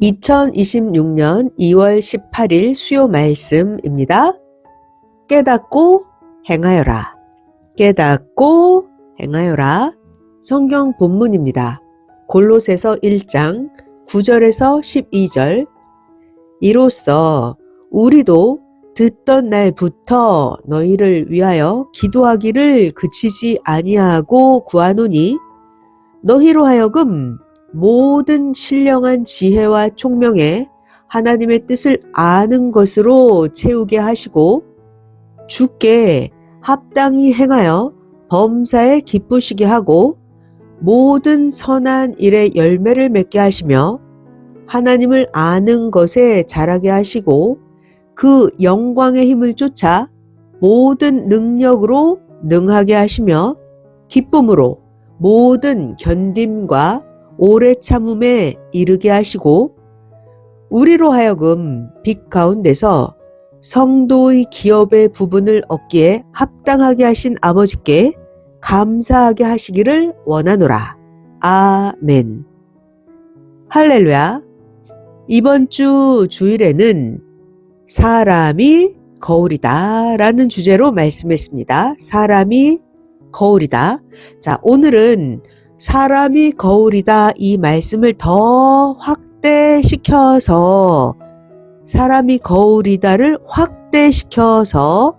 2026년 2월 18일 수요 말씀입니다. 깨닫고 행하여라. 깨닫고 행하여라. 성경 본문입니다. 골로새서 1장 9절에서 12절. 이로써 우리도 듣던 날부터 너희를 위하여 기도하기를 그치지 아니하고 구하노니 너희로 하여금 모든 신령한 지혜와 총명에 하나님의 뜻을 아는 것으로 채우게 하시고 주께 합당히 행하여 범사에 기쁘시게 하고 모든 선한 일에 열매를 맺게 하시며 하나님을 아는 것에 자라게 하시고 그 영광의 힘을 쫓아 모든 능력으로 능하게 하시며 기쁨으로 모든 견딤과 오래 참음에 이르게 하시고 우리로 하여금 빛 가운데서 성도의 기업의 부분을 얻기에 합당하게 하신 아버지께 감사하게 하시기를 원하노라. 아멘. 할렐루야. 이번 주 주일에는 사람이 거울이다 라는 주제로 말씀했습니다. 사람이 거울이다. 자, 오늘은 사람이 거울이다 이 말씀을 더 확대시켜서 사람이 거울이다를 확대시켜서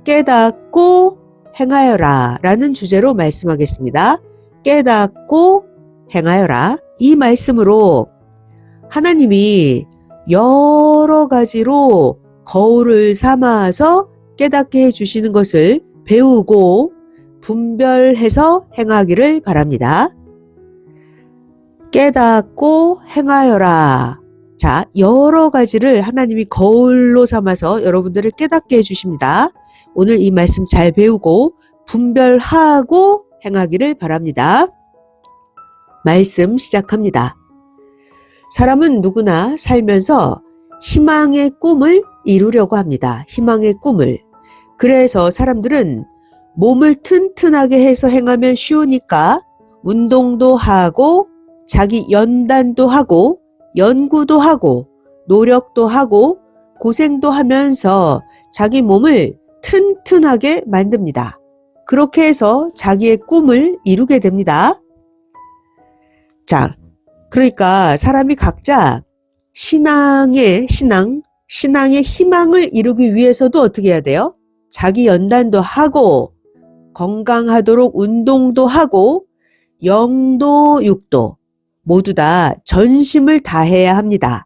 깨닫고 행하여라 라는 주제로 말씀하겠습니다. 깨닫고 행하여라. 이 말씀으로 하나님이 여러 가지로 거울을 삼아서 깨닫게 해주시는 것을 배우고 분별해서 행하기를 바랍니다. 깨닫고 행하여라. 자, 여러 가지를 하나님이 거울로 삼아서 여러분들을 깨닫게 해주십니다. 오늘 이 말씀 잘 배우고 분별하고 행하기를 바랍니다. 말씀 시작합니다. 사람은 누구나 살면서 희망의 꿈을 이루려고 합니다. 희망의 꿈을. 그래서 사람들은 몸을 튼튼하게 해서 행하면 쉬우니까 운동도 하고 자기 연단도 하고 연구도 하고 노력도 하고 고생도 하면서 자기 몸을 튼튼하게 만듭니다. 그렇게 해서 자기의 꿈을 이루게 됩니다. 자, 그러니까 사람이 각자 신앙의 희망을 이루기 위해서도 어떻게 해야 돼요? 자기 연단도 하고 건강하도록 운동도 하고 영도 육도 모두 다 전심을 다해야 합니다.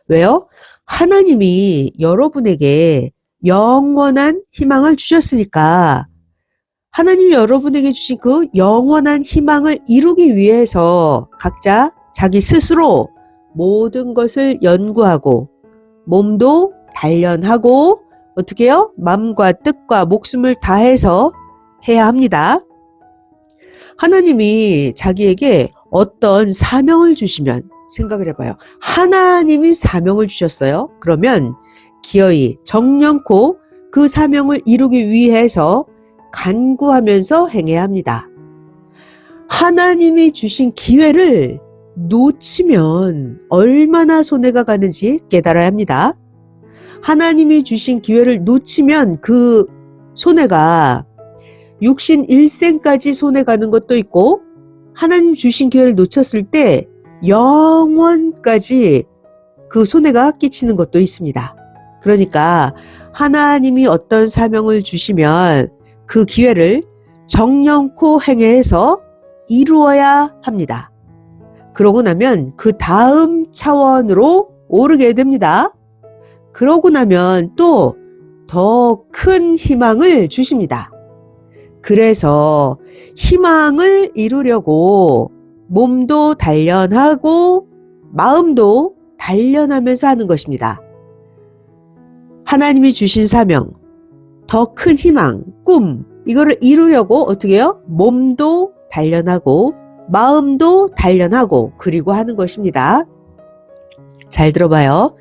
왜요? 하나님이 여러분에게 영원한 희망을 주셨으니까 하나님이 여러분에게 주신 그 영원한 희망을 이루기 위해서 각자 자기 스스로 모든 것을 연구하고 몸도 단련하고 어떻게 해요? 마음과 뜻과 목숨을 다해서 해야 합니다. 하나님이 자기에게 어떤 사명을 주시면 생각을 해봐요. 하나님이 사명을 주셨어요. 그러면 기어이 정령코 그 사명을 이루기 위해서 간구하면서 행해야 합니다. 하나님이 주신 기회를 놓치면 얼마나 손해가 가는지 깨달아야 합니다. 하나님이 주신 기회를 놓치면 그 손해가 육신 일생까지 손해 가는 것도 있고 하나님 주신 기회를 놓쳤을 때 영원까지 그 손해가 끼치는 것도 있습니다. 그러니까 하나님이 어떤 사명을 주시면 그 기회를 정령코 행해서 이루어야 합니다. 그러고 나면 그 다음 차원으로 오르게 됩니다. 그러고 나면 또 더 큰 희망을 주십니다. 그래서 희망을 이루려고 몸도 단련하고 마음도 단련하면서 하는 것입니다. 하나님이 주신 사명, 더 큰 희망, 꿈 이거를 이루려고 어떻게 해요? 몸도 단련하고 마음도 단련하고 그리고 하는 것입니다. 잘 들어봐요.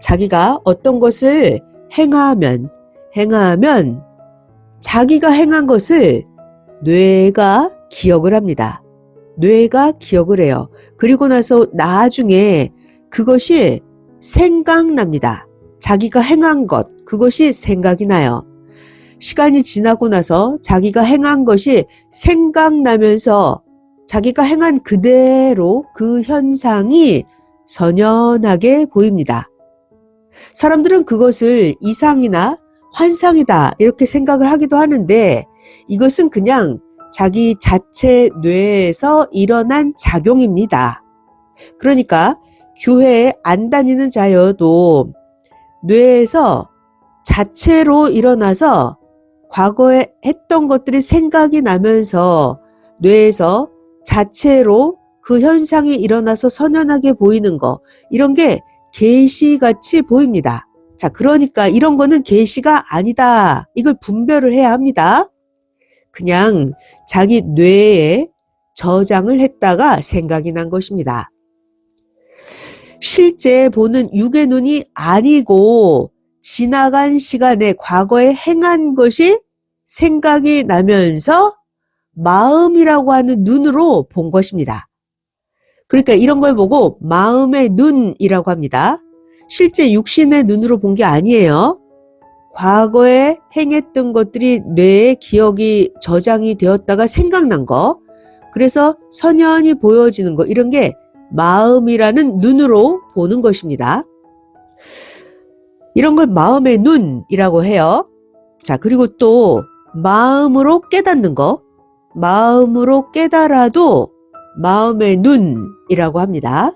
자기가 어떤 것을 행하면 자기가 행한 것을 뇌가 기억을 합니다. 뇌가 기억을 해요. 그리고 나서 나중에 그것이 생각납니다. 자기가 행한 것, 그것이 생각이 나요. 시간이 지나고 나서 자기가 행한 것이 생각나면서 자기가 행한 그대로 그 현상이 선연하게 보입니다. 사람들은 그것을 이상이나 환상이다 이렇게 생각을 하기도 하는데 이것은 그냥 자기 자체 뇌에서 일어난 작용입니다. 그러니까 교회에 안 다니는 자여도 뇌에서 자체로 일어나서 과거에 했던 것들이 생각이 나면서 뇌에서 자체로 그 현상이 일어나서 선연하게 보이는 거, 이런 게 계시같이 보입니다. 자, 그러니까 이런 거는 계시가 아니다. 이걸 분별을 해야 합니다. 그냥 자기 뇌에 저장을 했다가 생각이 난 것입니다. 실제 보는 육의 눈이 아니고 지나간 시간에 과거에 행한 것이 생각이 나면서 마음이라고 하는 눈으로 본 것입니다. 그러니까 이런 걸 보고 마음의 눈이라고 합니다. 실제 육신의 눈으로 본 게 아니에요. 과거에 행했던 것들이 뇌에 기억이 저장이 되었다가 생각난 거, 그래서 선연히 보여지는 거, 이런 게 마음이라는 눈으로 보는 것입니다. 이런 걸 마음의 눈이라고 해요. 자, 그리고 또 마음으로 깨닫는 거, 마음으로 깨달아도 마음의 눈이라고 합니다.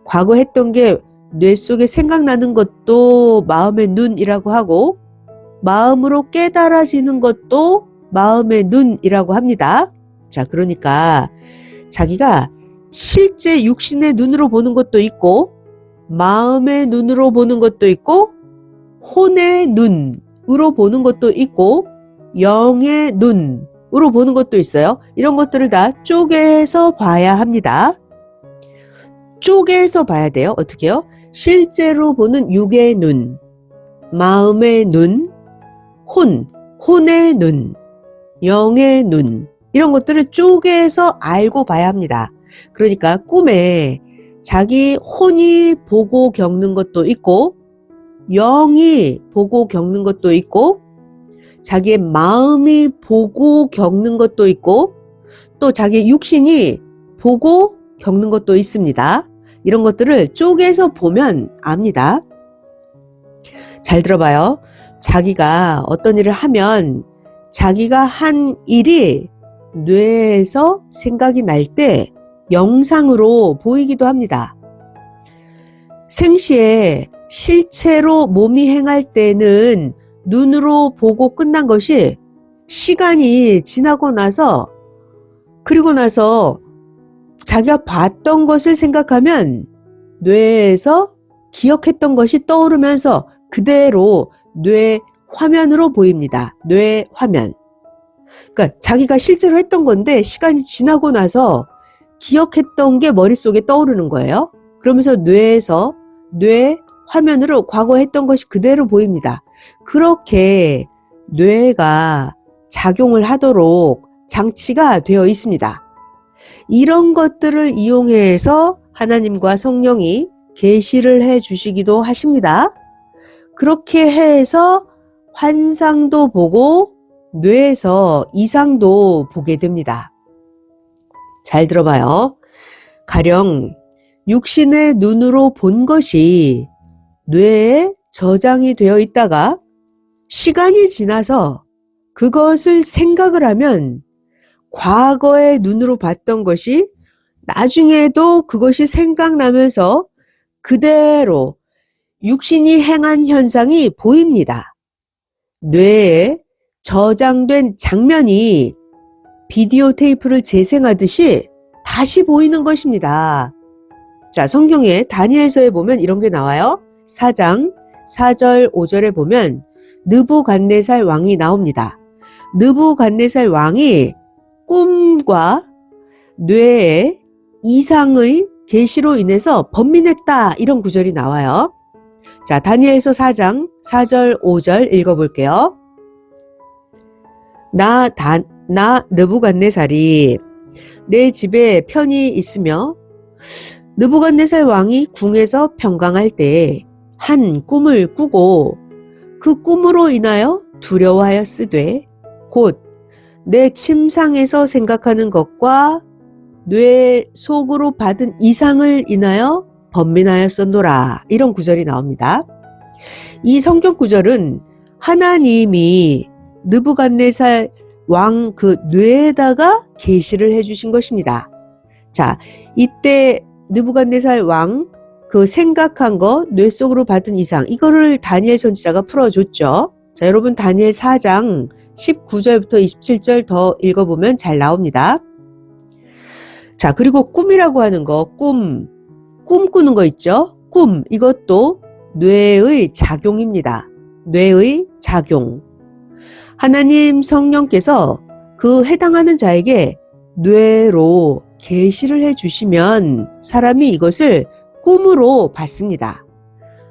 과거 했던 게 뇌 속에 생각나는 것도 마음의 눈이라고 하고 마음으로 깨달아지는 것도 마음의 눈이라고 합니다. 자, 그러니까 자기가 실제 육신의 눈으로 보는 것도 있고 마음의 눈으로 보는 것도 있고 혼의 눈으로 보는 것도 있고 영의 눈으로 보는 것도 있어요. 이런 것들을 다 쪼개서 봐야 합니다. 쪼개서 봐야 돼요. 어떻게요? 실제로 보는 육의 눈, 마음의 눈, 혼의 눈, 영의 눈, 이런 것들을 쪼개서 알고 봐야 합니다. 그러니까 꿈에 자기 혼이 보고 겪는 것도 있고 영이 보고 겪는 것도 있고 자기의 마음이 보고 겪는 것도 있고 또 자기 육신이 보고 겪는 것도 있습니다. 이런 것들을 쪼개서 보면 압니다. 잘 들어봐요. 자기가 어떤 일을 하면 자기가 한 일이 뇌에서 생각이 날 때 영상으로 보이기도 합니다. 생시에 실체로 몸이 행할 때는 눈으로 보고 끝난 것이 시간이 지나고 나서 그리고 나서 자기가 봤던 것을 생각하면 뇌에서 기억했던 것이 떠오르면서 그대로 뇌 화면으로 보입니다. 뇌 화면. 그러니까 자기가 실제로 했던 건데 시간이 지나고 나서 기억했던 게 머릿속에 떠오르는 거예요. 그러면서 뇌에서 뇌 화면으로 과거 했던 것이 그대로 보입니다. 그렇게 뇌가 작용을 하도록 장치가 되어 있습니다. 이런 것들을 이용해서 하나님과 성령이 계시를 해 주시기도 하십니다. 그렇게 해서 환상도 보고 뇌에서 이상도 보게 됩니다. 잘 들어봐요. 가령 육신의 눈으로 본 것이 뇌에 저장이 되어 있다가 시간이 지나서 그것을 생각을 하면 과거의 눈으로 봤던 것이 나중에도 그것이 생각나면서 그대로 육신이 행한 현상이 보입니다. 뇌에 저장된 장면이 비디오 테이프를 재생하듯이 다시 보이는 것입니다. 자, 성경에 다니엘서에 보면 이런 게 나와요. 4장 4절 5절에 보면 느부갓네살 왕이 나옵니다. 느부갓네살 왕이 꿈과 뇌의 이상의 계시로 인해서 번민했다, 이런 구절이 나와요. 자, 다니엘서 4장 4절 5절 읽어볼게요. 나 느부갓네살이 내 집에 편히 있으며 느부갓네살 왕이 궁에서 평강할 때 한 꿈을 꾸고 그 꿈으로 인하여 두려워하였으되 곧 내 침상에서 생각하는 것과 뇌 속으로 받은 이상을 인하여 번민하였었노라. 이런 구절이 나옵니다. 이 성경 구절은 하나님이 느부갓네살 왕 그 뇌에다가 계시를 해주신 것입니다. 자, 이때 느부갓네살 왕 그 생각한 거, 뇌 속으로 받은 이상, 이거를 다니엘 선지자가 풀어줬죠. 자, 여러분 다니엘 4장 19절부터 27절 더 읽어보면 잘 나옵니다. 자, 그리고 꿈이라고 하는 거, 꿈 꾸는 거 있죠? 꿈, 이것도 뇌의 작용입니다. 뇌의 작용. 하나님 성령께서 그 해당하는 자에게 뇌로 계시를 해주시면 사람이 이것을 꿈으로 받습니다.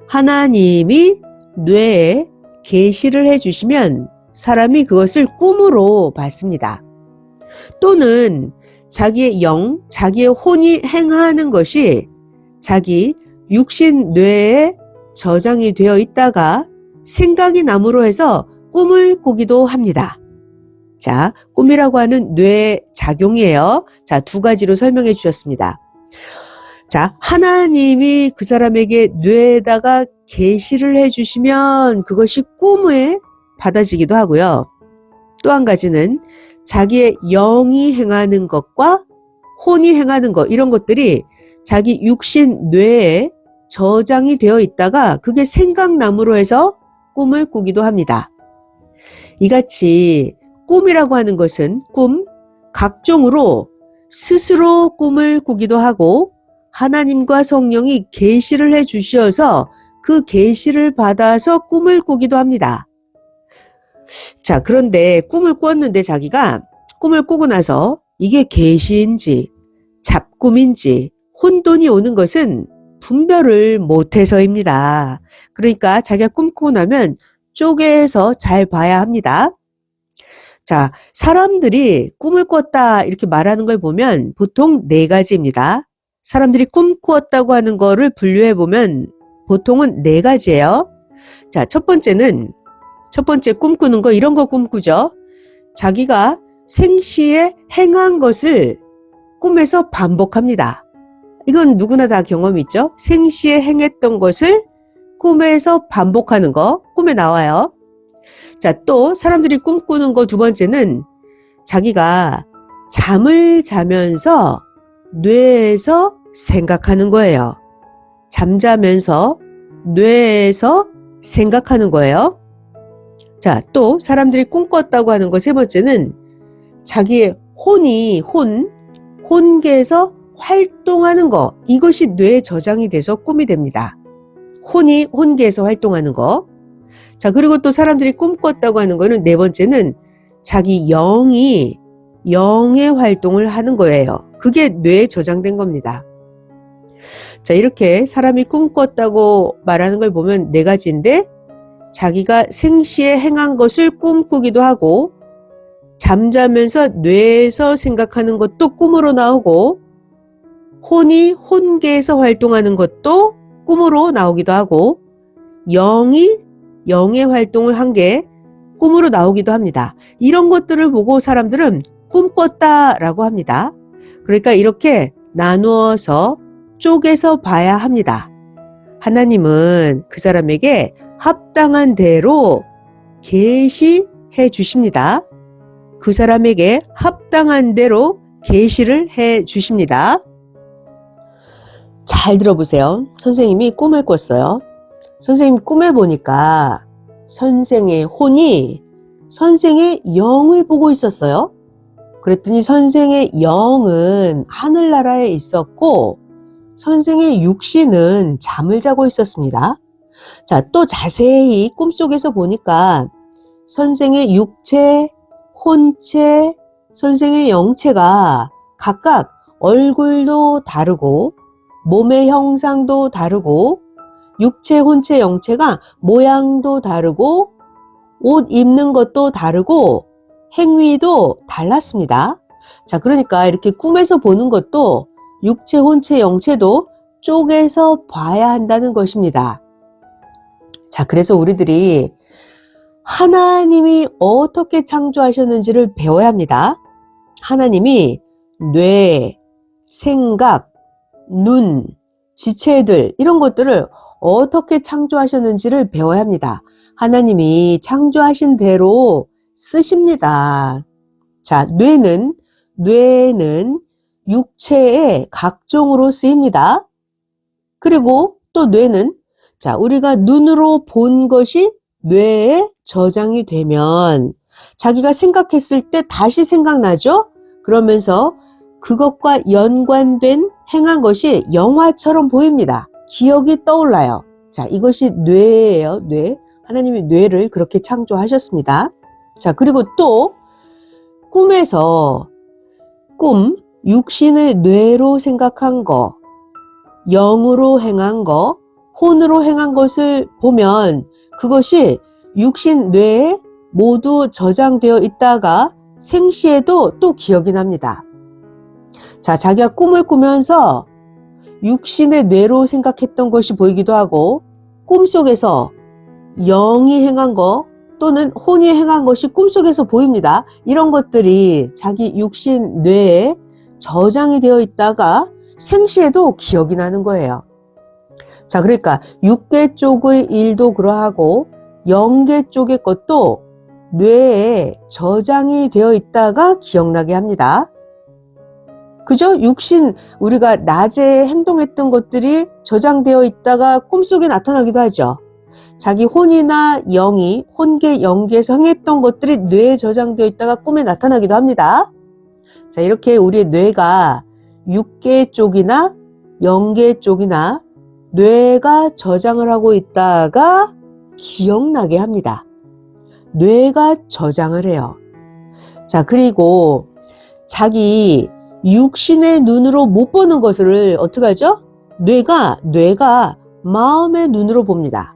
하나님이 뇌에 계시를 해주시면 사람이 그것을 꿈으로 받습니다. 또는 자기의 영, 자기의 혼이 행하는 것이 자기 육신 뇌에 저장이 되어 있다가 생각이 남으로 해서 꿈을 꾸기도 합니다. 자, 꿈이라고 하는 뇌 작용이에요. 자, 두 가지로 설명해 주셨습니다. 자, 하나님이 그 사람에게 뇌에다가 계시를 해주시면 그것이 꿈에 받아지기도 하고요. 또 한 가지는 자기의 영이 행하는 것과 혼이 행하는 것, 이런 것들이 자기 육신 뇌에 저장이 되어 있다가 그게 생각남으로 해서 꿈을 꾸기도 합니다. 이같이 꿈이라고 하는 것은 각종으로 스스로 꿈을 꾸기도 하고 하나님과 성령이 계시를 해 주셔서 그 계시를 받아서 꿈을 꾸기도 합니다. 자, 그런데 꿈을 꾸었는데 자기가 꿈을 꾸고 나서 이게 계시인지 잡꿈인지 혼돈이 오는 것은 분별을 못해서입니다. 그러니까 자기가 꿈꾸고 나면 쪼개서 잘 봐야 합니다. 자, 사람들이 꿈을 꿨다 이렇게 말하는 걸 보면 보통 4가지입니다. 사람들이 꿈 꾸었다고 하는 거를 분류해 보면 보통은 4가지예요. 자, 첫 번째 꿈꾸는 거, 이런 거 꿈꾸죠. 자기가 생시에 행한 것을 꿈에서 반복합니다. 이건 누구나 다 경험이 있죠. 생시에 행했던 것을 꿈에서 반복하는 거, 꿈에 나와요. 자, 또 사람들이 꿈꾸는 거 두 번째는 자기가 잠을 자면서 뇌에서 생각하는 거예요. 잠자면서 뇌에서 생각하는 거예요. 자, 또 사람들이 꿈꿨다고 하는 거 세 번째는 자기의 혼계에서 활동하는 거, 이것이 뇌에 저장이 돼서 꿈이 됩니다. 혼이 혼계에서 활동하는 거. 자, 그리고 또 사람들이 꿈꿨다고 하는 거는 4번째는 자기 영의 활동을 하는 거예요. 그게 뇌에 저장된 겁니다. 자, 이렇게 사람이 꿈꿨다고 말하는 걸 보면 4가지인데 자기가 생시에 행한 것을 꿈꾸기도 하고 잠자면서 뇌에서 생각하는 것도 꿈으로 나오고 혼이 혼계에서 활동하는 것도 꿈으로 나오기도 하고 영의 활동을 한 게 꿈으로 나오기도 합니다. 이런 것들을 보고 사람들은 꿈꿨다라고 합니다. 그러니까 이렇게 나누어서 쪼개서 봐야 합니다. 하나님은 그 사람에게 합당한 대로 계시해 주십니다. 그 사람에게 합당한 대로 계시를 해 주십니다. 잘 들어보세요. 선생님이 꿈을 꿨어요. 선생님 꿈에 보니까 선생의 혼이 선생의 영을 보고 있었어요. 그랬더니 선생의 영은 하늘나라에 있었고 선생의 육신은 잠을 자고 있었습니다. 자, 또 자세히 꿈속에서 보니까 선생의 육체, 혼체, 선생의 영체가 각각 얼굴도 다르고 몸의 형상도 다르고 육체, 혼체, 영체가 모양도 다르고 옷 입는 것도 다르고 행위도 달랐습니다. 자, 그러니까 이렇게 꿈에서 보는 것도 육체, 혼체, 영체도 쪼개서 봐야 한다는 것입니다. 자, 그래서 우리들이 하나님이 어떻게 창조하셨는지를 배워야 합니다. 하나님이 뇌, 생각, 눈, 지체들 이런 것들을 어떻게 창조하셨는지를 배워야 합니다. 하나님이 창조하신 대로 쓰십니다. 자, 뇌는 육체의 각종으로 쓰입니다. 그리고 또 뇌는 자, 우리가 눈으로 본 것이 뇌에 저장이 되면 자기가 생각했을 때 다시 생각나죠? 그러면서 그것과 연관된 행한 것이 영화처럼 보입니다. 기억이 떠올라요. 자, 이것이 뇌예요. 뇌. 하나님이 뇌를 그렇게 창조하셨습니다. 자, 그리고 또 꿈에서 육신의 뇌로 생각한 거, 영으로 행한 거, 혼으로 행한 것을 보면 그것이 육신 뇌에 모두 저장되어 있다가 생시에도 또 기억이 납니다. 자, 자기가 꿈을 꾸면서 육신의 뇌로 생각했던 것이 보이기도 하고 꿈속에서 영이 행한 거 또는 혼이 행한 것이 꿈속에서 보입니다. 이런 것들이 자기 육신 뇌에 저장이 되어 있다가 생시에도 기억이 나는 거예요. 자, 그러니까 육계 쪽의 일도 그러하고 영계 쪽의 것도 뇌에 저장이 되어 있다가 기억나게 합니다. 그죠? 육신, 우리가 낮에 행동했던 것들이 저장되어 있다가 꿈속에 나타나기도 하죠. 자기 혼이나 영이 혼계, 영계에서 행했던 것들이 뇌에 저장되어 있다가 꿈에 나타나기도 합니다. 자, 이렇게 우리의 뇌가 육계 쪽이나 영계 쪽이나 뇌가 저장을 하고 있다가 기억나게 합니다. 뇌가 저장을 해요. 자, 그리고 자기 육신의 눈으로 못 보는 것을 어떻게 하죠? 뇌가 마음의 눈으로 봅니다.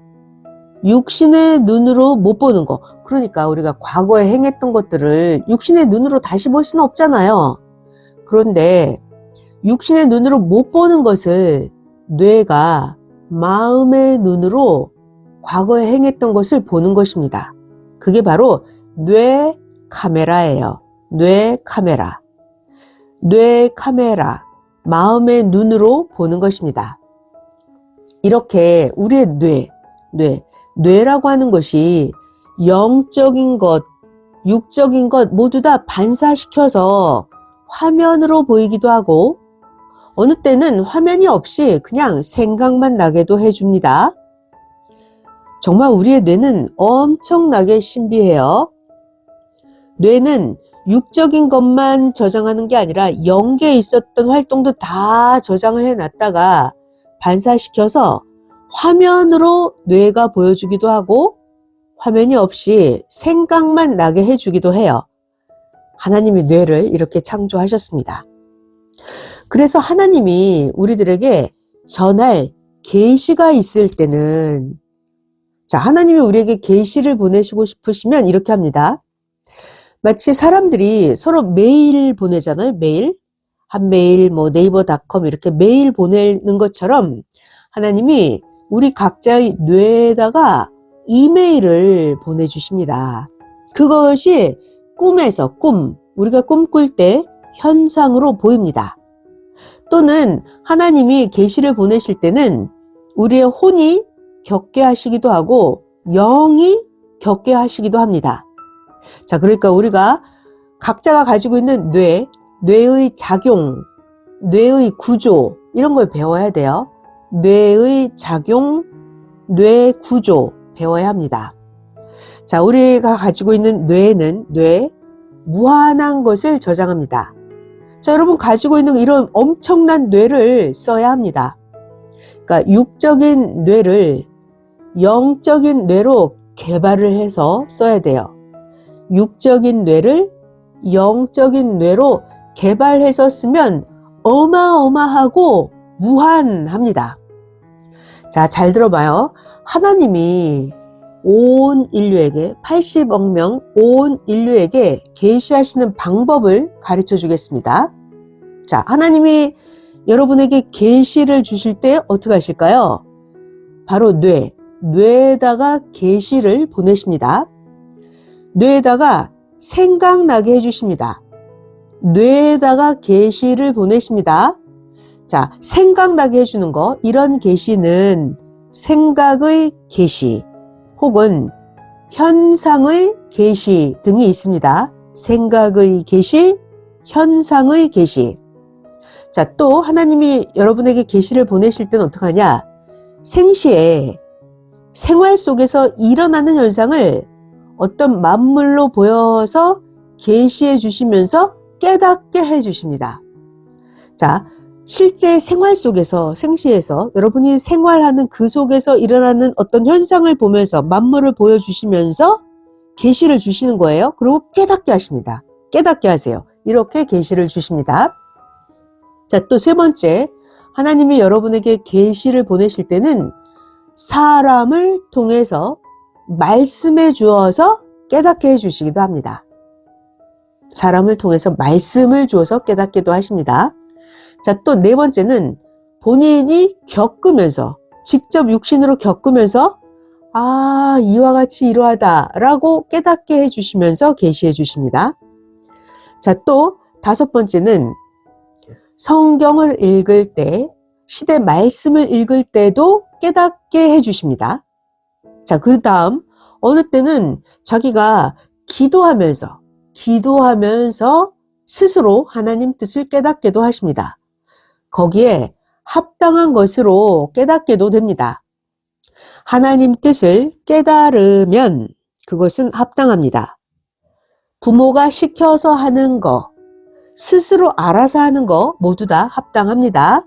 육신의 눈으로 못 보는 거. 그러니까 우리가 과거에 행했던 것들을 육신의 눈으로 다시 볼 수는 없잖아요. 그런데 육신의 눈으로 못 보는 것을 뇌가 마음의 눈으로 과거에 행했던 것을 보는 것입니다. 그게 바로 뇌 카메라예요. 뇌 카메라. 뇌 카메라. 마음의 눈으로 보는 것입니다. 이렇게 우리의 뇌라고 하는 것이 영적인 것, 육적인 것 모두 다 반사시켜서 화면으로 보이기도 하고 어느 때는 화면이 없이 그냥 생각만 나게도 해줍니다. 정말 우리의 뇌는 엄청나게 신비해요. 뇌는 육적인 것만 저장하는 게 아니라 영계에 있었던 활동도 다 저장을 해놨다가 반사시켜서 화면으로 뇌가 보여주기도 하고 화면이 없이 생각만 나게 해주기도 해요. 하나님이 뇌를 이렇게 창조하셨습니다. 그래서 하나님이 우리들에게 전할 계시가 있을 때는 자, 하나님이 우리에게 계시를 보내시고 싶으시면 이렇게 합니다. 마치 사람들이 서로 메일 보내잖아요. 메일. 한 메일, 네이버닷컴 이렇게 메일 보내는 것처럼 하나님이 우리 각자의 뇌에다가 이메일을 보내주십니다. 그것이 꿈에서 우리가 꿈꿀 때 현상으로 보입니다. 또는 하나님이 계시를 보내실 때는 우리의 혼이 겪게 하시기도 하고 영이 겪게 하시기도 합니다. 자, 그러니까 우리가 각자가 가지고 있는 뇌의 작용, 뇌의 구조 이런 걸 배워야 돼요. 뇌의 작용, 뇌 구조 배워야 합니다. 자, 우리가 가지고 있는 뇌는 무한한 것을 저장합니다. 자, 여러분 가지고 있는 이런 엄청난 뇌를 써야 합니다. 그러니까 육적인 뇌를 영적인 뇌로 개발을 해서 써야 돼요. 육적인 뇌를 영적인 뇌로 개발해서 쓰면 어마어마하고 무한합니다. 자, 잘 들어봐요. 하나님이 온 인류에게 80억 명 온 인류에게 계시하시는 방법을 가르쳐 주겠습니다. 자, 하나님이 여러분에게 계시를 주실 때 어떻게 하실까요? 바로 뇌에다가 계시를 보내십니다. 뇌에다가 생각나게 해주십니다. 뇌에다가 계시를 보내십니다. 자, 생각나게 해주는 거, 이런 계시는 생각의 계시 혹은 현상의 계시 등이 있습니다. 생각의 계시, 현상의 계시. 자, 또 하나님이 여러분에게 계시를 보내실 때는 어떡하냐? 생시에 생활 속에서 일어나는 현상을 어떤 만물로 보여서 계시해 주시면서 깨닫게 해 주십니다. 자, 실제 생활 속에서, 생시에서 여러분이 생활하는 그 속에서 일어나는 어떤 현상을 보면서 만물을 보여주시면서 계시를 주시는 거예요. 그리고 깨닫게 하십니다. 깨닫게 하세요. 이렇게 계시를 주십니다. 자, 또 세 번째, 하나님이 여러분에게 계시를 보내실 때는 사람을 통해서 말씀해 주어서 깨닫게 해주시기도 합니다. 사람을 통해서 말씀을 주어서 깨닫기도 하십니다. 자, 또 네 번째는 본인이 겪으면서, 직접 육신으로 겪으면서 아, 이와 같이 이러하다 라고 깨닫게 해주시면서 계시해 주십니다. 자, 또 다섯 번째는 성경을 읽을 때, 시대 말씀을 읽을 때도 깨닫게 해주십니다. 자, 그 다음 어느 때는 자기가 기도하면서 스스로 하나님 뜻을 깨닫게도 하십니다. 거기에 합당한 것으로 깨닫게도 됩니다. 하나님 뜻을 깨달으면 그것은 합당합니다. 부모가 시켜서 하는 거, 스스로 알아서 하는 거 모두 다 합당합니다.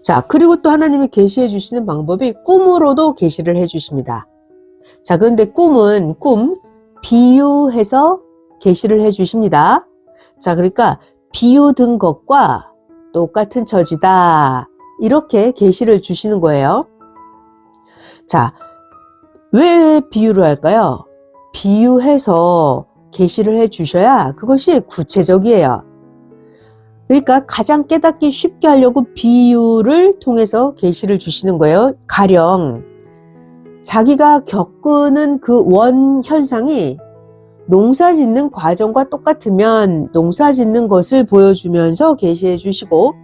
자, 그리고 또 하나님이 계시해 주시는 방법이 꿈으로도 계시를 해 주십니다. 자, 그런데 꿈은 비유해서 계시를 해 주십니다. 자, 그러니까 비유든 것과 똑같은 처지다. 이렇게 계시를 주시는 거예요. 자, 왜 비유를 할까요? 비유해서 계시를 해 주셔야 그것이 구체적이에요. 그러니까 가장 깨닫기 쉽게 하려고 비유를 통해서 계시를 주시는 거예요. 가령 자기가 겪는 그 원 현상이 농사 짓는 과정과 똑같으면 농사 짓는 것을 보여주면서 계시해 주시고,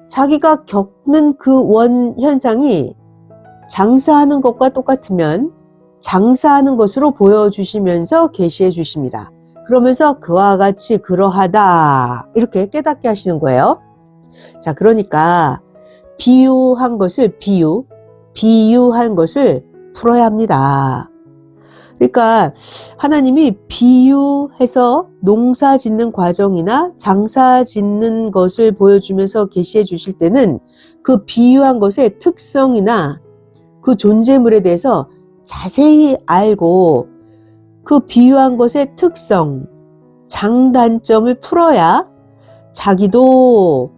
자기가 겪는 그 원 현상이 장사하는 것과 똑같으면 장사하는 것으로 보여주시면서 계시해 주십니다. 그러면서 그와 같이 그러하다 이렇게 깨닫게 하시는 거예요. 자, 그러니까 비유한 것을 풀어야 합니다. 그러니까 하나님이 비유해서 농사 짓는 과정이나 장사 짓는 것을 보여주면서 계시해 주실 때는 그 비유한 것의 특성이나 그 존재물에 대해서 자세히 알고 그 비유한 것의 특성, 장단점을 풀어야 자기도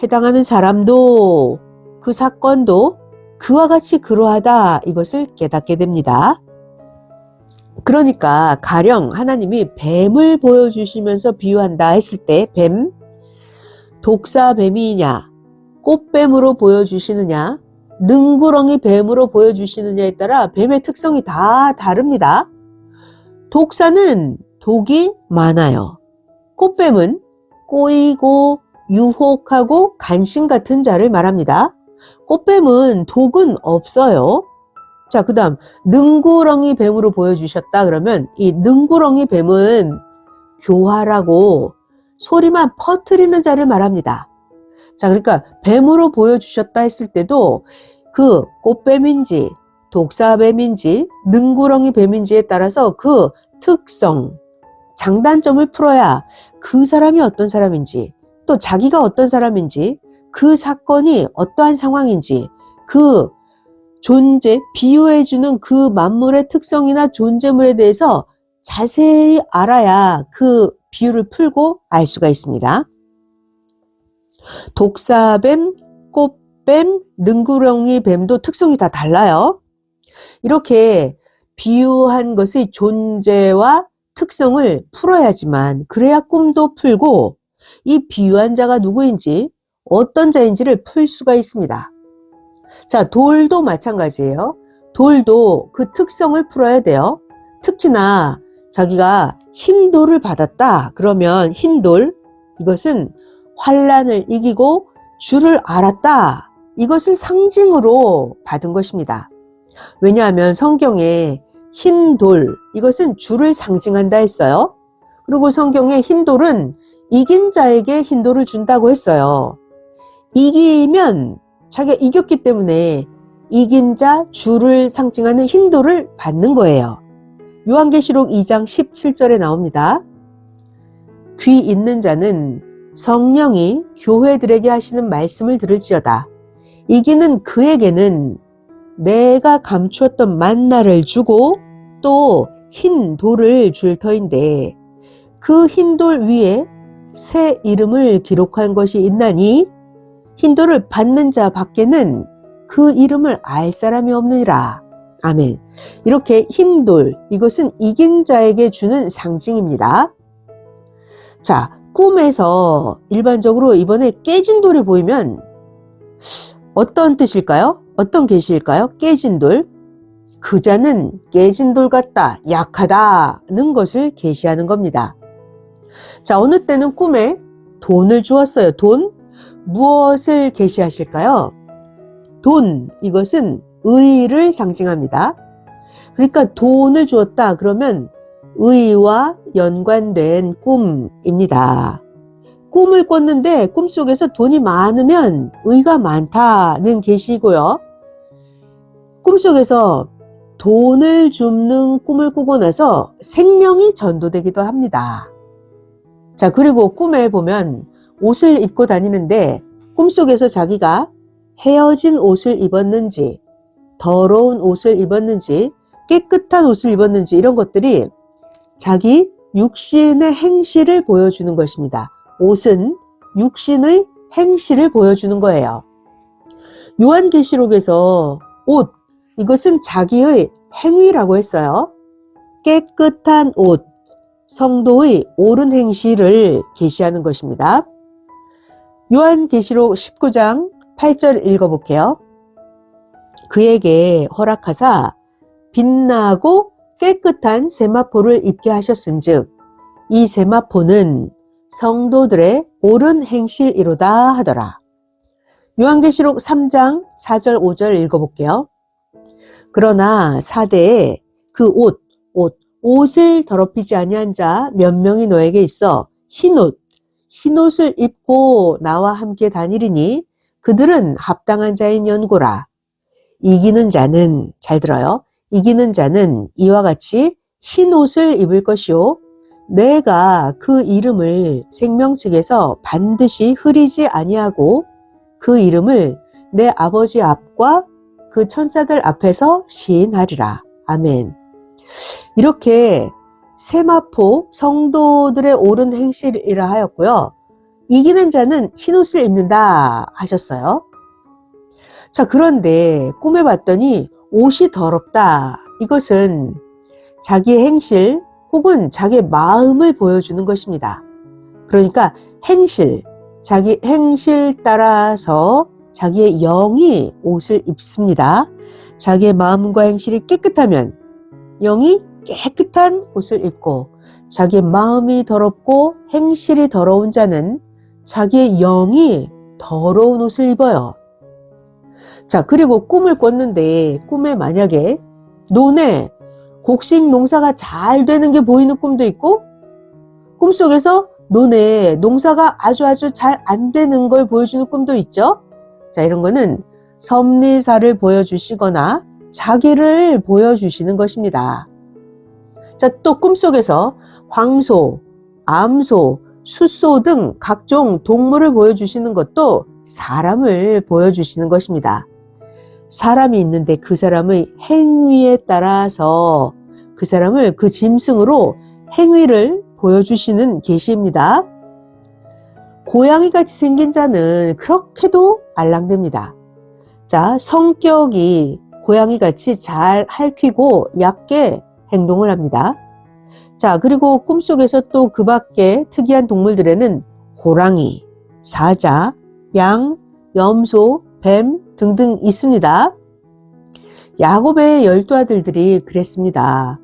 해당하는 사람도 그 사건도 그와 같이 그러하다 이것을 깨닫게 됩니다. 그러니까 가령 하나님이 뱀을 보여주시면서 비유한다 했을 때 뱀, 독사뱀이냐, 꽃뱀으로 보여주시느냐, 능구렁이 뱀으로 보여주시느냐에 따라 뱀의 특성이 다 다릅니다. 독사는 독이 많아요. 꽃뱀은 꼬이고 유혹하고 간신 같은 자를 말합니다. 꽃뱀은 독은 없어요. 자, 그 다음 능구렁이 뱀으로 보여주셨다 그러면 이 능구렁이 뱀은 교활하고 소리만 퍼뜨리는 자를 말합니다. 자, 그러니까 뱀으로 보여주셨다 했을 때도 그 꽃뱀인지 독사뱀인지 능구렁이 뱀인지에 따라서 그 특성, 장단점을 풀어야 그 사람이 어떤 사람인지, 또 자기가 어떤 사람인지, 그 사건이 어떠한 상황인지, 그 존재, 비유해주는 그 만물의 특성이나 존재물에 대해서 자세히 알아야 그 비유를 풀고 알 수가 있습니다. 독사뱀, 꽃뱀, 능구렁이 뱀도 특성이 다 달라요. 이렇게 비유한 것의 존재와 특성을 풀어야지만, 그래야 꿈도 풀고 이 비유한 자가 누구인지 어떤 자인지를 풀 수가 있습니다. 자, 돌도 마찬가지예요. 돌도 그 특성을 풀어야 돼요. 특히나 자기가 흰 돌을 받았다 그러면 흰 돌, 이것은 환난을 이기고 주를 알았다, 이것을 상징으로 받은 것입니다. 왜냐하면 성경에 흰 돌, 이것은 주를 상징한다 했어요. 그리고 성경에 흰 돌은 이긴 자에게 흰 돌을 준다고 했어요. 이기면 자기가 이겼기 때문에 이긴 자, 주를 상징하는 흰 돌을 받는 거예요. 요한계시록 2장 17절에 나옵니다. 귀 있는 자는 성령이 교회들에게 하시는 말씀을 들을지어다. 이기는 그에게는 내가 감추었던 만나를 주고 또 흰 돌을 줄 터인데 그 흰 돌 위에 새 이름을 기록한 것이 있나니 흰 돌을 받는 자 밖에는 그 이름을 알 사람이 없느니라. 아멘. 이렇게 흰 돌, 이것은 이긴 자에게 주는 상징입니다. 자, 꿈에서 일반적으로 이번에 깨진 돌이 보이면 어떤 뜻일까요? 어떤 계시일까요? 깨진 돌. 그 자는 깨진 돌 같다, 약하다는 것을 계시하는 겁니다. 자, 어느 때는 꿈에 돈을 주었어요. 돈. 무엇을 계시하실까요? 돈, 이것은 의를 상징합니다. 그러니까 돈을 주었다 그러면 의와 연관된 꿈입니다. 꿈을 꿨는데 꿈속에서 돈이 많으면 의가 많다는 계시고요. 꿈속에서 돈을 줍는 꿈을 꾸고 나서 생명이 전도되기도 합니다. 자, 그리고 꿈에 보면 옷을 입고 다니는데 꿈속에서 자기가 헤어진 옷을 입었는지, 더러운 옷을 입었는지, 깨끗한 옷을 입었는지 이런 것들이 자기 육신의 행실을 보여주는 것입니다. 옷은 육신의 행실을 보여주는 거예요. 요한계시록에서 옷, 이것은 자기의 행위라고 했어요. 깨끗한 옷, 성도의 옳은 행실을 계시하는 것입니다. 요한계시록 19장 8절 읽어볼게요. 그에게 허락하사 빛나고 깨끗한 세마포를 입게 하셨은즉 이 세마포는 성도들의 옳은 행실이로다 하더라. 요한계시록 3장 4절 5절 읽어볼게요. 그러나 사대에 그 옷을 더럽히지 아니한 자 몇 명이 너에게 있어 흰옷을 입고 나와 함께 다니리니 그들은 합당한 자인 연고라. 이기는 자는, 잘 들어요. 이기는 자는 이와 같이 흰옷을 입을 것이요 내가 그 이름을 생명책에서 반드시 흐리지 아니하고 그 이름을 내 아버지 앞과 그 천사들 앞에서 시인하리라. 아멘. 이렇게 세마포, 성도들의 옳은 행실이라 하였고요. 이기는 자는 흰옷을 입는다 하셨어요. 자, 그런데 꿈에 봤더니 옷이 더럽다. 이것은 자기의 행실 혹은 자기의 마음을 보여주는 것입니다. 그러니까 행실, 자기 행실 따라서 자기의 영이 옷을 입습니다. 자기의 마음과 행실이 깨끗하면 영이 깨끗한 옷을 입고 자기의 마음이 더럽고 행실이 더러운 자는 자기의 영이 더러운 옷을 입어요. 자, 그리고 꿈을 꿨는데 꿈에 만약에 논에 곡식 농사가 잘 되는 게 보이는 꿈도 있고 꿈속에서 논에 농사가 아주 잘 안 되는 걸 보여주는 꿈도 있죠. 자, 이런 거는 섭리사를 보여주시거나 자기를 보여주시는 것입니다. 자, 또 꿈속에서 황소, 암소, 숫소 등 각종 동물을 보여주시는 것도 사람을 보여주시는 것입니다. 사람이 있는데 그 사람의 행위에 따라서 그 사람을 그 짐승으로 행위를 보여주시는 계시입니다. 고양이같이 생긴 자는 그렇게도 알랑댑니다. 자, 성격이 고양이같이 잘 핥히고 얕게 행동을 합니다. 자, 그리고 꿈속에서 또 그 밖에 특이한 동물들에는 호랑이, 사자, 양, 염소, 뱀 등등 있습니다. 야곱의 12아들들이 그랬습니다.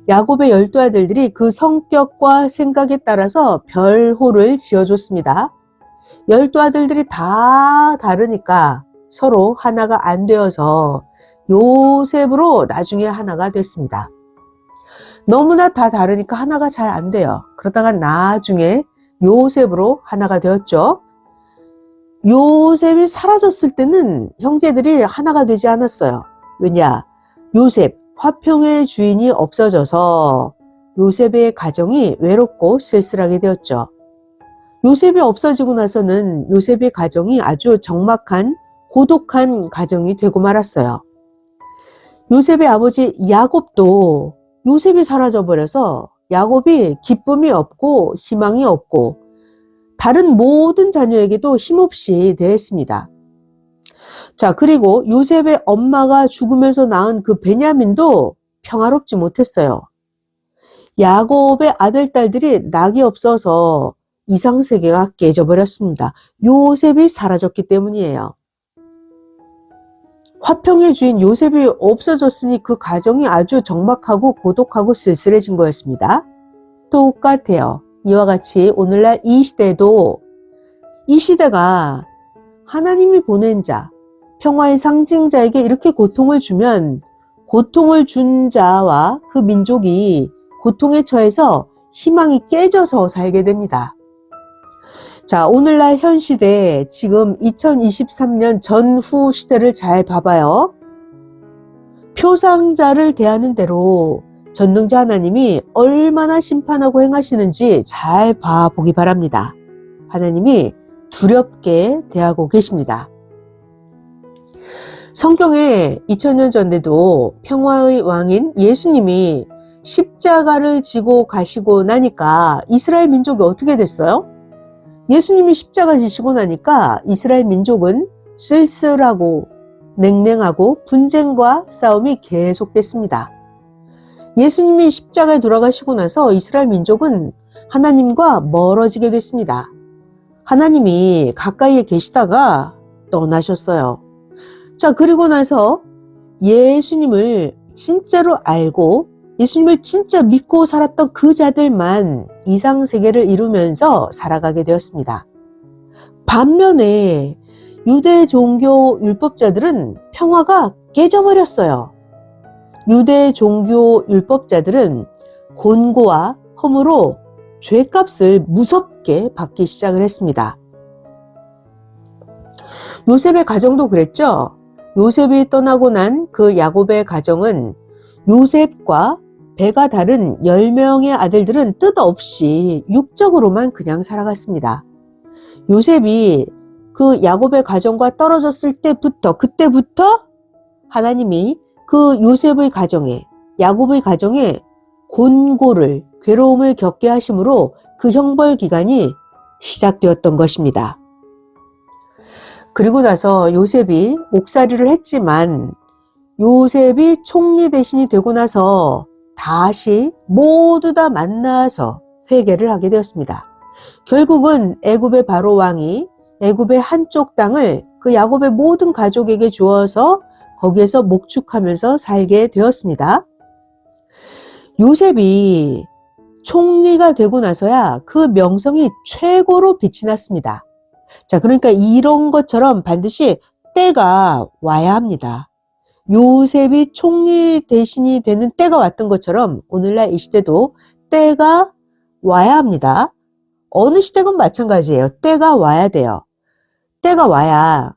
야곱의 12아들들이 그 성격과 생각에 따라서 별호를 지어줬습니다. 12아들들이 다 다르니까 서로 하나가 안 되어서 요셉으로 나중에 하나가 됐습니다. 너무나 다 다르니까 하나가 잘 안 돼요. 그러다가 나중에 요셉으로 하나가 되었죠. 요셉이 사라졌을 때는 형제들이 하나가 되지 않았어요. 왜냐? 요셉, 화평의 주인이 없어져서 요셉의 가정이 외롭고 쓸쓸하게 되었죠. 요셉이 없어지고 나서는 요셉의 가정이 아주 적막한 고독한 가정이 되고 말았어요. 요셉의 아버지 야곱도 요셉이 사라져버려서 야곱이 기쁨이 없고 희망이 없고 다른 모든 자녀에게도 힘없이 대했습니다. 자, 그리고 요셉의 엄마가 죽으면서 낳은 그 베냐민도 평화롭지 못했어요. 야곱의 아들, 딸들이 낙이 없어서 이상세계가 깨져버렸습니다. 요셉이 사라졌기 때문이에요. 화평의 주인 요셉이 없어졌으니 그 가정이 아주 적막하고 고독하고 쓸쓸해진 거였습니다. 똑같아요. 이와 같이 오늘날 이 시대도 이 시대가 하나님이 보낸 자, 평화의 상징자에게 이렇게 고통을 주면 고통을 준 자와 그 민족이 고통에 처해서 희망이 깨져서 살게 됩니다. 자, 오늘날 현 시대, 지금 2023년 전후 시대를 잘 봐봐요. 표상자를 대하는 대로 전능자 하나님이 얼마나 심판하고 행하시는지 잘 봐보기 바랍니다. 하나님이 두렵게 대하고 계십니다. 성경에 2000년 전에도 평화의 왕인 예수님이 십자가를 지고 가시고 나니까 이스라엘 민족이 어떻게 됐어요? 예수님이 십자가 지시고 나니까 이스라엘 민족은 쓸쓸하고 냉랭하고 분쟁과 싸움이 계속됐습니다. 예수님이 십자가에 돌아가시고 나서 이스라엘 민족은 하나님과 멀어지게 됐습니다. 하나님이 가까이에 계시다가 떠나셨어요. 자, 그리고 나서 예수님을 진짜로 알고 예수님을 진짜 믿고 살았던 그 자들만 이상세계를 이루면서 살아가게 되었습니다. 반면에 유대 종교 율법자들은 평화가 깨져버렸어요. 유대 종교 율법자들은 곤고와 허물로 죄값을 무섭게 받기 시작을 했습니다. 요셉의 가정도 그랬죠. 요셉이 떠나고 난 그 야곱의 가정은 요셉과 배가 다른 10명의 아들들은 뜻없이 육적으로만 그냥 살아갔습니다. 요셉이 그 야곱의 가정과 떨어졌을 그때부터 하나님이 그 요셉의 가정에, 야곱의 가정에 곤고를, 괴로움을 겪게 하심으로 그 형벌 기간이 시작되었던 것입니다. 그리고 나서 요셉이 옥살이를 했지만 요셉이 총리 대신이 되고 나서 다시 모두 다 만나서 회개를 하게 되었습니다. 결국은 애굽의 바로 왕이 애굽의 한쪽 땅을 그 야곱의 모든 가족에게 주어서 거기에서 목축하면서 살게 되었습니다. 요셉이 총리가 되고 나서야 그 명성이 최고로 빛이 났습니다. 자, 그러니까 이런 것처럼 반드시 때가 와야 합니다. 요셉이 총리 대신이 되는 때가 왔던 것처럼 오늘날 이 시대도 때가 와야 합니다. 어느 시대건 마찬가지예요. 때가 와야 돼요. 때가 와야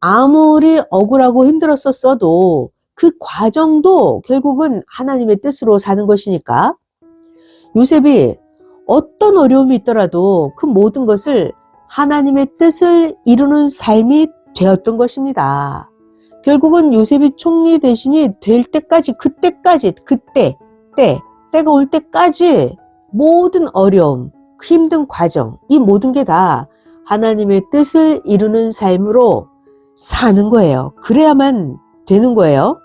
아무리 억울하고 힘들었었어도 그 과정도 결국은 하나님의 뜻으로 사는 것이니까 요셉이 어떤 어려움이 있더라도 그 모든 것을 하나님의 뜻을 이루는 삶이 되었던 것입니다. 결국은 요셉이 총리 대신이 될 때까지, 때가 올 때까지 모든 어려움, 힘든 과정, 이 모든 게 다 하나님의 뜻을 이루는 삶으로 사는 거예요. 그래야만 되는 거예요.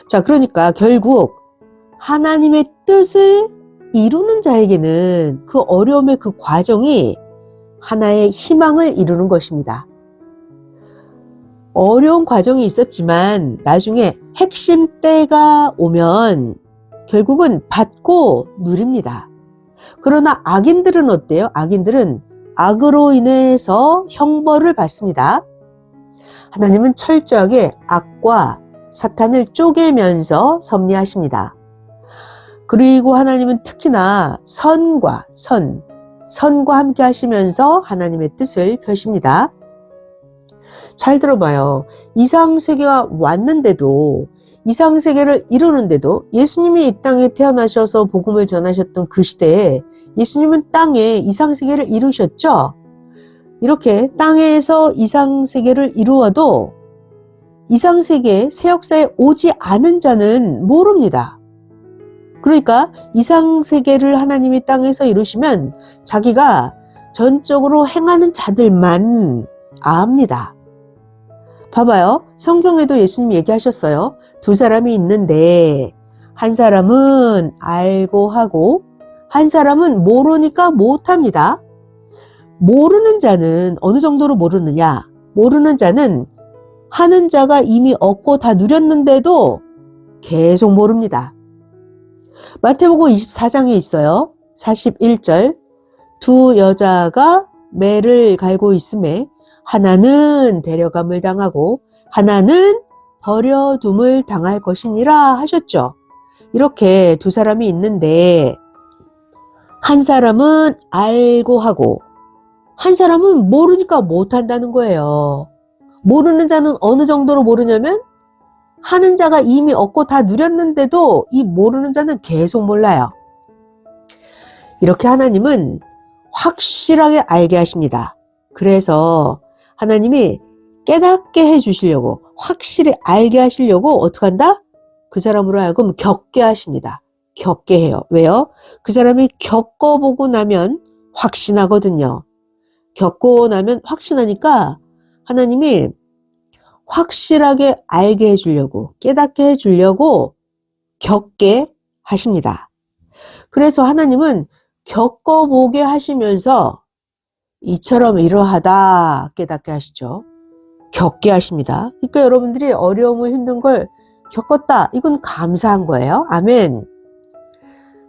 자, 그러니까 결국 하나님의 뜻을 이루는 자에게는 그 어려움의 그 과정이 하나의 희망을 이루는 것입니다. 어려운 과정이 있었지만 나중에 핵심 때가 오면 결국은 받고 누립니다. 그러나 악인들은 어때요? 악인들은 악으로 인해서 형벌을 받습니다. 하나님은 철저하게 악과 사탄을 쪼개면서 섭리하십니다. 그리고 하나님은 특히나 선과 함께 하시면서 하나님의 뜻을 펴십니다. 잘 들어봐요. 이상세계가 왔는데도, 이상세계를 이루는데도 예수님이 이 땅에 태어나셔서 복음을 전하셨던 그 시대에 예수님은 땅에 이상세계를 이루셨죠. 이렇게 땅에서 이상세계를 이루어도 이상세계 새 역사에 오지 않은 자는 모릅니다. 그러니까 이상세계를 하나님이 땅에서 이루시면 자기가 전적으로 행하는 자들만 압니다. 봐봐요. 성경에도 예수님 얘기하셨어요. 두 사람이 있는데 한 사람은 알고 하고 한 사람은 모르니까 못합니다. 모르는 자는 어느 정도로 모르느냐? 모르는 자는 하는 자가 이미 얻고 다 누렸는데도 계속 모릅니다. 마태복음 24장에 있어요. 41절 두 여자가 매를 갈고 있음에 하나는 데려감을 당하고 하나는 버려둠을 당할 것이니라 하셨죠. 이렇게 두 사람이 있는데 한 사람은 알고 하고 한 사람은 모르니까 못한다는 거예요. 모르는 자는 어느 정도로 모르냐면 하는 자가 이미 얻고 다 누렸는데도 이 모르는 자는 계속 몰라요. 이렇게 하나님은 확실하게 알게 하십니다. 그래서 하나님이 깨닫게 해주시려고 확실히 알게 하시려고 어떻게 한다? 그 사람으로 하여금 겪게 하십니다. 겪게 해요. 왜요? 그 사람이 겪어보고 나면 확신하거든요. 겪고 나면 확신하니까 하나님이 확실하게 알게 해주려고 깨닫게 해주려고 겪게 하십니다. 그래서 하나님은 겪어보게 하시면서 이처럼 이러하다 깨닫게 하시죠. 겪게 하십니다. 그러니까 여러분들이 어려움을 힘든 걸 겪었다. 이건 감사한 거예요. 아멘.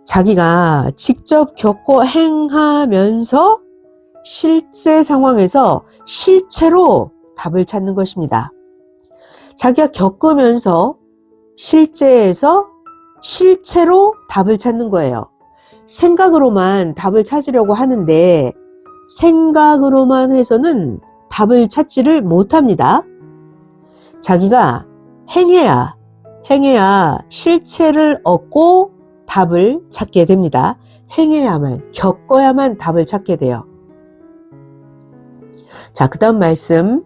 자기가 직접 겪고 행하면서 실제 상황에서 실체로 답을 찾는 것입니다. 자기가 겪으면서 실제에서 실체로 답을 찾는 거예요. 생각으로만 답을 찾으려고 하는데 생각으로만 해서는 답을 찾지를 못합니다. 자기가 행해야 실체를 얻고 답을 찾게 됩니다. 행해야만, 겪어야만 답을 찾게 돼요. 자, 그 다음 말씀.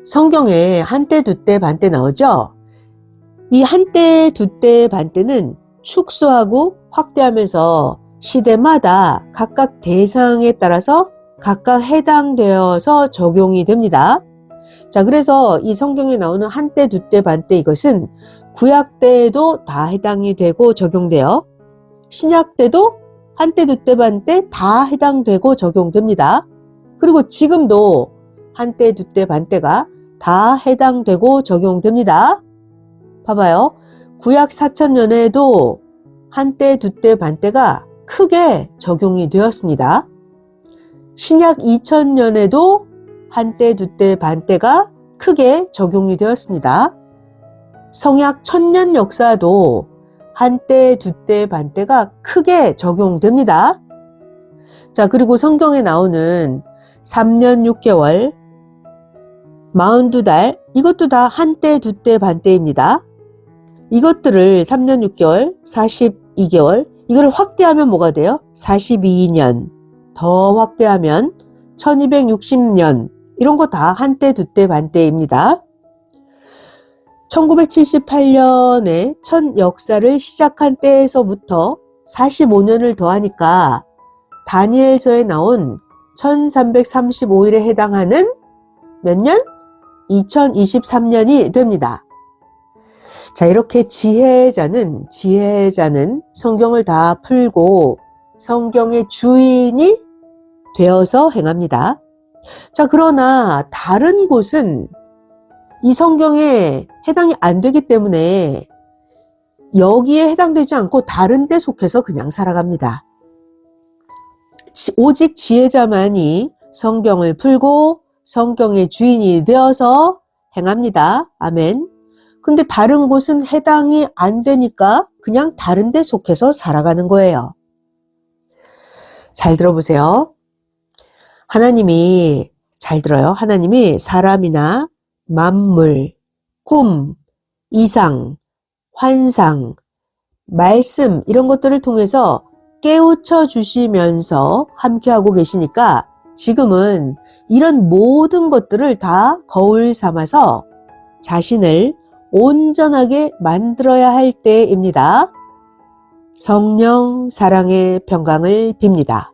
성경에 한때, 두때, 반때 나오죠? 이 한때, 두때, 반때는 축소하고 확대하면서 시대마다 각각 대상에 따라서 각각 해당되어서 적용이 됩니다. 자, 그래서 이 성경에 나오는 한때, 두때, 반때 이것은 구약 때에도 다 해당이 되고 적용돼요. 신약 때도 한때, 두때, 반때 다 해당되고 적용됩니다. 그리고 지금도 한때, 두때, 반때가 다 해당되고 적용됩니다. 봐봐요. 구약 4000년에도 한때, 두때, 반때가 크게 적용이 되었습니다. 신약 2000년에도 한때, 두때, 반때가 크게 적용이 되었습니다. 성약 1000년 역사도 한때, 두때, 반때가 크게 적용됩니다. 자, 그리고 성경에 나오는 3년 6개월, 42달, 이것도 다 한때, 두때, 반때입니다. 이것들을 3년 6개월, 42개월, 이걸 확대하면 뭐가 돼요? 42년. 더 확대하면 1260년. 이런 거 다 한때, 두때, 반때입니다. 1978년에 첫 역사를 시작한 때에서부터 45년을 더하니까 다니엘서에 나온 1335일에 해당하는 몇 년? 2023년이 됩니다. 자, 이렇게 지혜자는 성경을 다 풀고 성경의 주인이 되어서 행합니다. 자, 그러나 다른 곳은 이 성경에 해당이 안 되기 때문에 여기에 해당되지 않고 다른 데 속해서 그냥 살아갑니다. 오직 지혜자만이 성경을 풀고 성경의 주인이 되어서 행합니다. 아멘. 근데 다른 곳은 해당이 안 되니까 그냥 다른 데 속해서 살아가는 거예요. 잘 들어보세요. 하나님이, 잘 들어요. 하나님이 사람이나 만물, 꿈, 이상, 환상, 말씀 이런 것들을 통해서 깨우쳐 주시면서 함께하고 계시니까 지금은 이런 모든 것들을 다 거울 삼아서 자신을 온전하게 만들어야 할 때입니다. 성령 사랑의 평강을 빕니다.